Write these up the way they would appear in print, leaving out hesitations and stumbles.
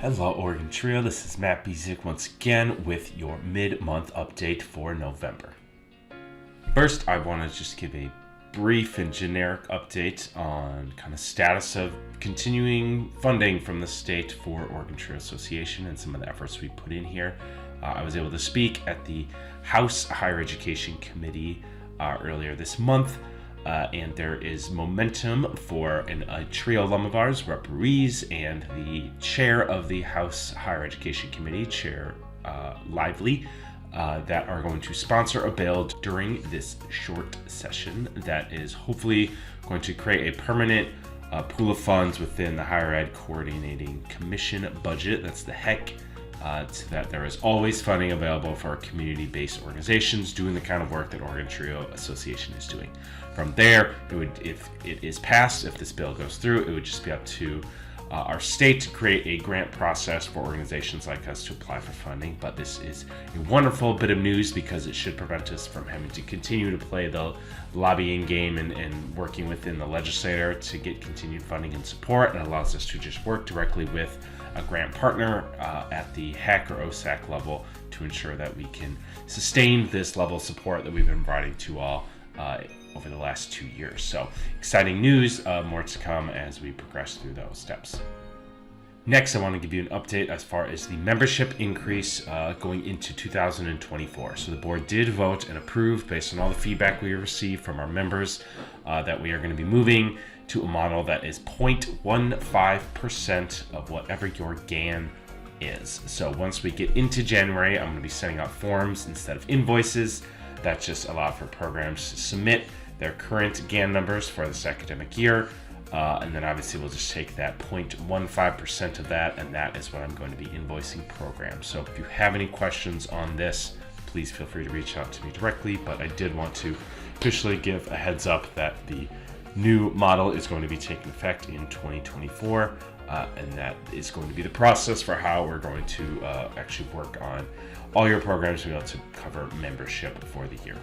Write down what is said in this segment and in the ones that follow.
Hello, Oregon Trio. This is Matt Bisek once again with your mid-month update for November. First, I want to just give a brief and generic update on kind of status of continuing funding from the state for Oregon Trio Association and some of the efforts we put in here. I was able to speak at the House Higher Education Committee earlier this month. And there is momentum for a trio alum of ours, Rep. Ruiz, and the chair of the House Higher Education Committee, Chair Lively, that are going to sponsor a bill during this short session that is hopefully going to create a permanent pool of funds within the Higher Ed Coordinating Commission budget. That's the HEC. So that there is always funding available for community-based organizations doing the kind of work that Oregon Trio Association is doing. From there, if it is passed, if this bill goes through, it would just be up to our state to create a grant process for organizations like us to apply for funding. But this is a wonderful bit of news because it should prevent us from having to continue to play the lobbying game and working within the legislature to get continued funding and support. It allows us to just work directly with a grant partner at the HEC or OSAC level to ensure that we can sustain this level of support that we've been providing to all over the last 2 years. So exciting news, more to come as we progress through those steps. Next, I want to give you an update as far as the membership increase going into 2024. So the board did vote and approve based on all the feedback we received from our members that we are going to be moving to a model that is 0.15% of whatever your GAN is. So once we get into January, I'm going to be sending out forms instead of invoices that just allow for programs to submit their current GAN numbers for this academic year. And then obviously we'll just take that 0.15% of that, and that is what I'm going to be invoicing programs. So if you have any questions on this, please feel free to reach out to me directly. But I did want to officially give a heads up that the new model is going to be taking effect in 2024, and that is going to be the process for how we're going to actually work on all your programs to be able to cover membership for the year.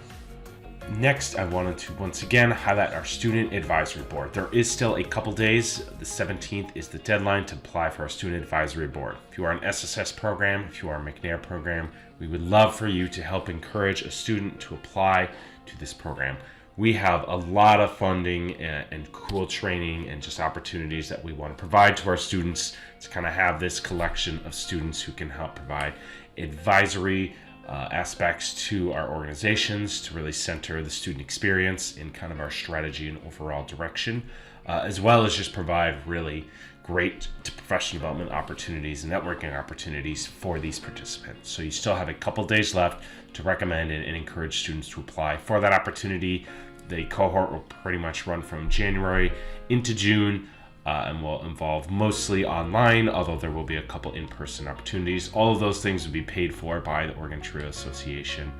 Next, I wanted to once again highlight our student advisory board. There is still a couple days. The 17th is the deadline to apply for our student advisory board. If you are an SSS program, if you are a McNair program, we would love for you to help encourage a student to apply to this program. We have a lot of funding and cool training and just opportunities that we want to provide to our students to kind of have this collection of students who can help provide advisory aspects to our organizations to really center the student experience in kind of our strategy and overall direction, as well as just provide really great professional development opportunities and networking opportunities for these participants. So you still have a couple days left to recommend and encourage students to apply for that opportunity. The cohort will pretty much run from January into June and will involve mostly online, although there will be a couple in-person opportunities. All of those things will be paid for by the Oregon Trio Association.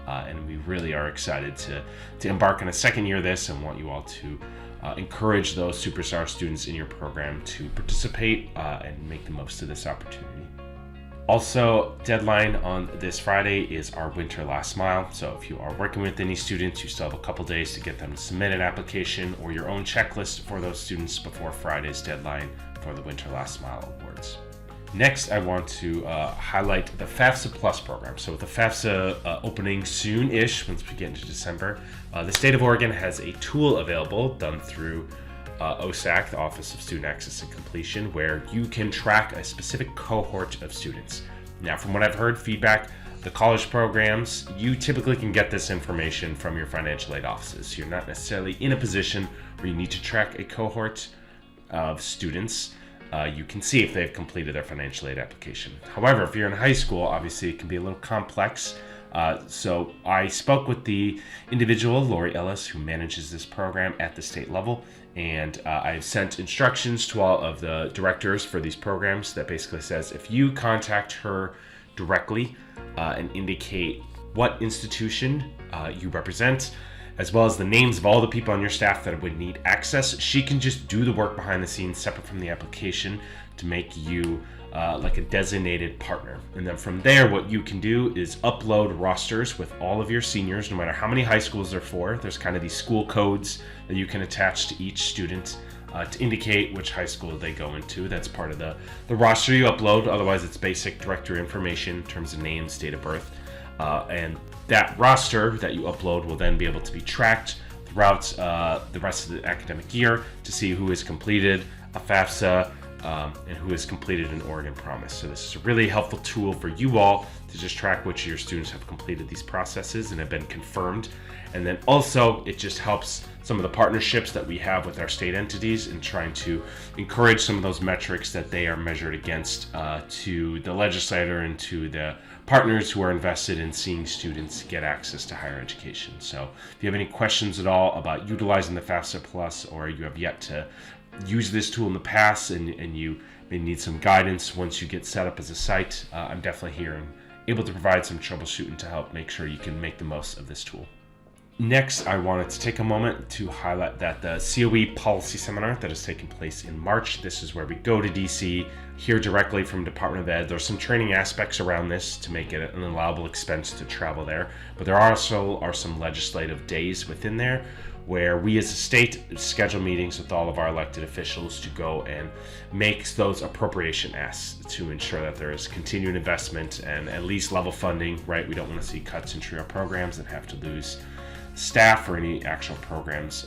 And we really are excited to embark on a second year of this and want you all to encourage those superstar students in your program to participate and make the most of this opportunity. Also, deadline on this Friday is our winter last mile. So if you are working with any students, you still have a couple days to get them to submit an application or your own checklist for those students before Friday's deadline for the winter last mile awards. Next, I want to highlight the FAFSA Plus program. So with the FAFSA opening soon-ish, once we get into December, the state of Oregon has a tool available done through OSAC, the Office of Student Access and Completion, where you can track a specific cohort of students. Now, from what I've heard feedback, the college programs, you typically can get this information from your financial aid offices. So you're not necessarily in a position where you need to track a cohort of students. You can see if they've completed their financial aid application. However, if you're in high school, obviously it can be a little complex. So I spoke with the individual, Lori Ellis, who manages this program at the state level, and I've sent instructions to all of the directors for these programs that basically says if you contact her directly and indicate what institution you represent, as well as the names of all the people on your staff that would need access, she can just do the work behind the scenes separate from the application to make you like a designated partner. And then from there, what you can do is upload rosters with all of your seniors, no matter how many high schools they're for. There's kind of these school codes that you can attach to each student to indicate which high school they go into. That's part of the roster you upload. Otherwise, it's basic directory information in terms of names, date of birth. And that roster that you upload will then be able to be tracked throughout the rest of the academic year to see who has completed a FAFSA and who has completed an Oregon Promise. So this is a really helpful tool for you all to just track which of your students have completed these processes and have been confirmed. And then also it just helps some of the partnerships that we have with our state entities in trying to encourage some of those metrics that they are measured against to the legislator and to the partners who are invested in seeing students get access to higher education. So if you have any questions at all about utilizing the FAFSA Plus, or you have yet to use this tool in the past and you may need some guidance once you get set up as a site, I'm definitely here and able to provide some troubleshooting to help make sure you can make the most of this tool. Next, I wanted to take a moment to highlight that the COE policy seminar that is taking place in March. This is where we go to DC, hear directly from Department of Ed. There's some training aspects around this to make it an allowable expense to travel there, but there also are some legislative days within there where we as a state schedule meetings with all of our elected officials to go and make those appropriation asks to ensure that there is continued investment and at least level funding, right? We don't want to see cuts in TRIO programs and have to lose staff or any actual programs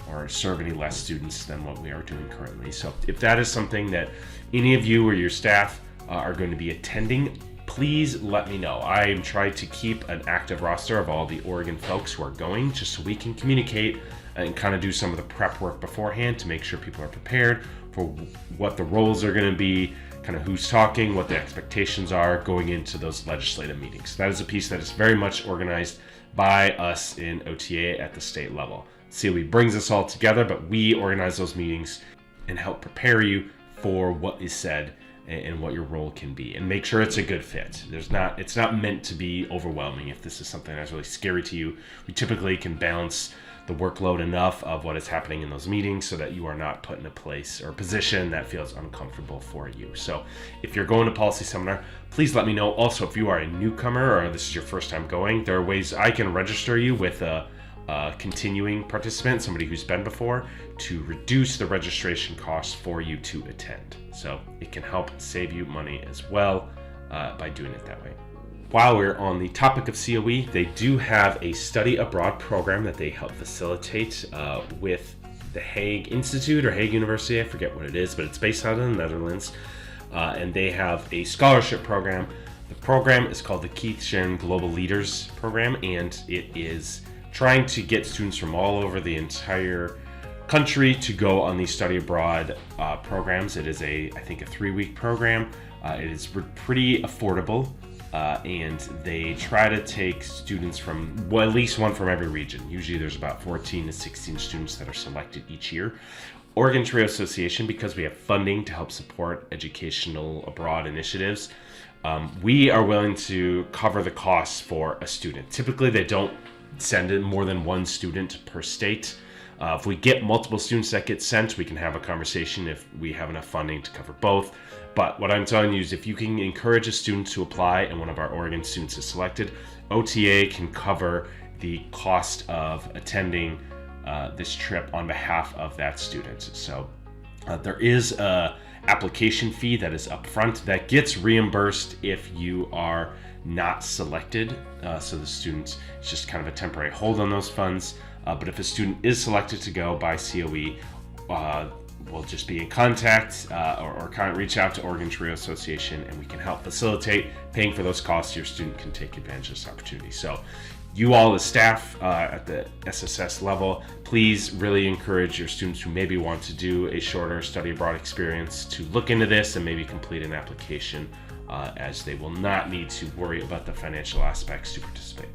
or serve any less students than what we are doing currently. So if that is something that any of you or your staff are going to be attending, please let me know. I am trying to keep an active roster of all the Oregon folks who are going, just so we can communicate and kind of do some of the prep work beforehand to make sure people are prepared for what the roles are going to be, kind of who's talking, what the expectations are going into those legislative meetings. That is a piece that is very much organized by us in OTA at the state level. COE brings us all together, but we organize those meetings and help prepare you for what is said and what your role can be, and make sure it's a good fit. It's not meant to be overwhelming. If this is something that's really scary to you, we typically can balance the workload enough of what is happening in those meetings so that you are not put in a place or position that feels uncomfortable for you. So if you're going to policy seminar, please let me know. Also, if you are a newcomer or this is your first time going, there are ways I can register you with a continuing participant, somebody who's been before, to reduce the registration costs for you to attend. So it can help save you money as well by doing it that way. While we're on the topic of COE, they do have a study abroad program that they help facilitate with the Hague Institute or Hague University. I forget what it is, but it's based out of the Netherlands. And they have a scholarship program. The program is called the Keith Sharon Global Leaders Program, and it is trying to get students from all over the entire country to go on these study abroad programs. It is I think a 3-week program. It is pretty affordable, and they try to take students from, well, at least one from every region. Usually there's about 14 to 16 students that are selected each year. Oregon TRIO Association, because we have funding to help support educational abroad initiatives, we are willing to cover the costs for a student. Typically they don't send in more than one student per state. If we get multiple students that get sent, we can have a conversation if we have enough funding to cover both. But what I'm telling you is if you can encourage a student to apply and one of our Oregon students is selected, OTA can cover the cost of attending this trip on behalf of that student. So there is a application fee that is upfront that gets reimbursed if you are not selected. So the student, it's just kind of a temporary hold on those funds. But if a student is selected to go by COE, we'll just be in contact or kind of reach out to Oregon TRIO Association, and we can help facilitate paying for those costs. Your student can take advantage of this opportunity. So you all as staff at the SSS level, please really encourage your students who maybe want to do a shorter study abroad experience to look into this and maybe complete an application, as they will not need to worry about the financial aspects to participate.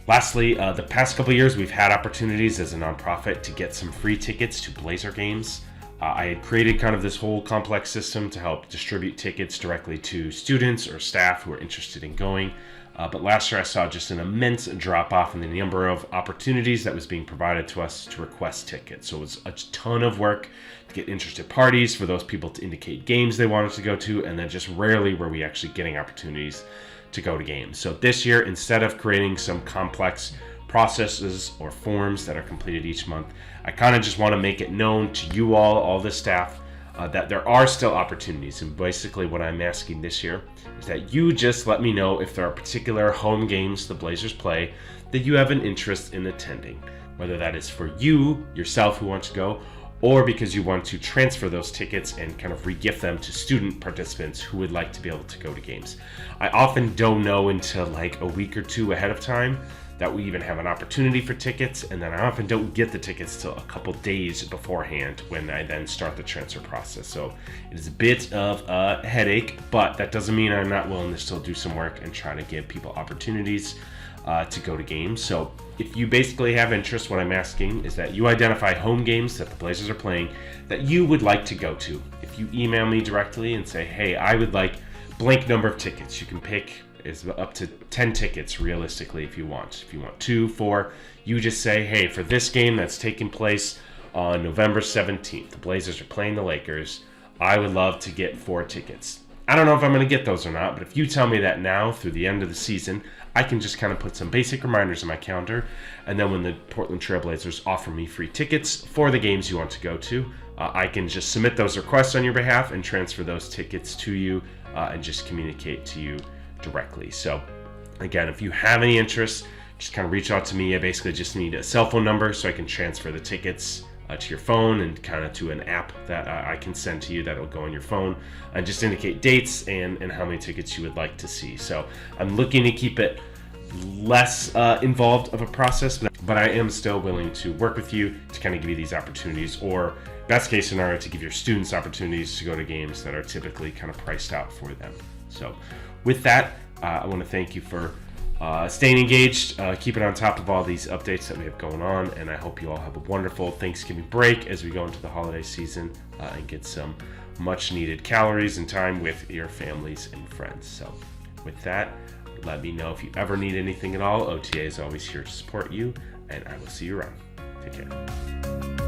Lastly, the past couple of years, we've had opportunities as a nonprofit to get some free tickets to Blazer games. I had created kind of this whole complex system to help distribute tickets directly to students or staff who are interested in going. But last year I saw just an immense drop off in the number of opportunities that was being provided to us to request tickets. So it was a ton of work to get interested parties, for those people to indicate games they wanted to go to, and then just rarely were we actually getting opportunities to go to games. So this year, instead of creating some complex processes or forms that are completed each month. I kind of just want to make it known to you all the staff, that there are still opportunities. And basically what I'm asking this year is that you just let me know if there are particular home games the Blazers play that you have an interest in attending, whether that is for you yourself who want to go, or because you want to transfer those tickets and kind of re-gift them to student participants who would like to be able to go to games. I often don't know until like a week or two ahead of time that we even have an opportunity for tickets, and then I often don't get the tickets till a couple days beforehand when I then start the transfer process. So it is a bit of a headache, but that doesn't mean I'm not willing to still do some work and try to give people opportunities to go to games. So if you basically have interest, what I'm asking is that you identify home games that the Blazers are playing that you would like to go to. If you email me directly and say, hey, I would like blank number of tickets, you can pick is up to 10 tickets realistically if you want. If you want 2, 4, you just say, hey, for this game that's taking place on November 17th, the Blazers are playing the Lakers, I would love to get 4 tickets. I don't know if I'm going to get those or not, but if you tell me that now through the end of the season, I can just kind of put some basic reminders in my calendar, and then when the Portland Trail Blazers offer me free tickets for the games you want to go to, I can just submit those requests on your behalf and transfer those tickets to you and just communicate to you directly. So again, if you have any interest, just kind of reach out to me. I basically just need a cell phone number so I can transfer the tickets to your phone and kind of to an app that I can send to you that'll go on your phone and just indicate dates and how many tickets you would like to see. So I'm looking to keep it less involved of a process, but I am still willing to work with you to kind of give you these opportunities, or best case scenario, to give your students opportunities to go to games that are typically kind of priced out for them. So with that, I want to thank you for staying engaged, keeping on top of all these updates that we have going on, and I hope you all have a wonderful Thanksgiving break as we go into the holiday season and get some much needed calories and time with your families and friends. So with that, let me know if you ever need anything at all. OTA is always here to support you, and I will see you around. Take care.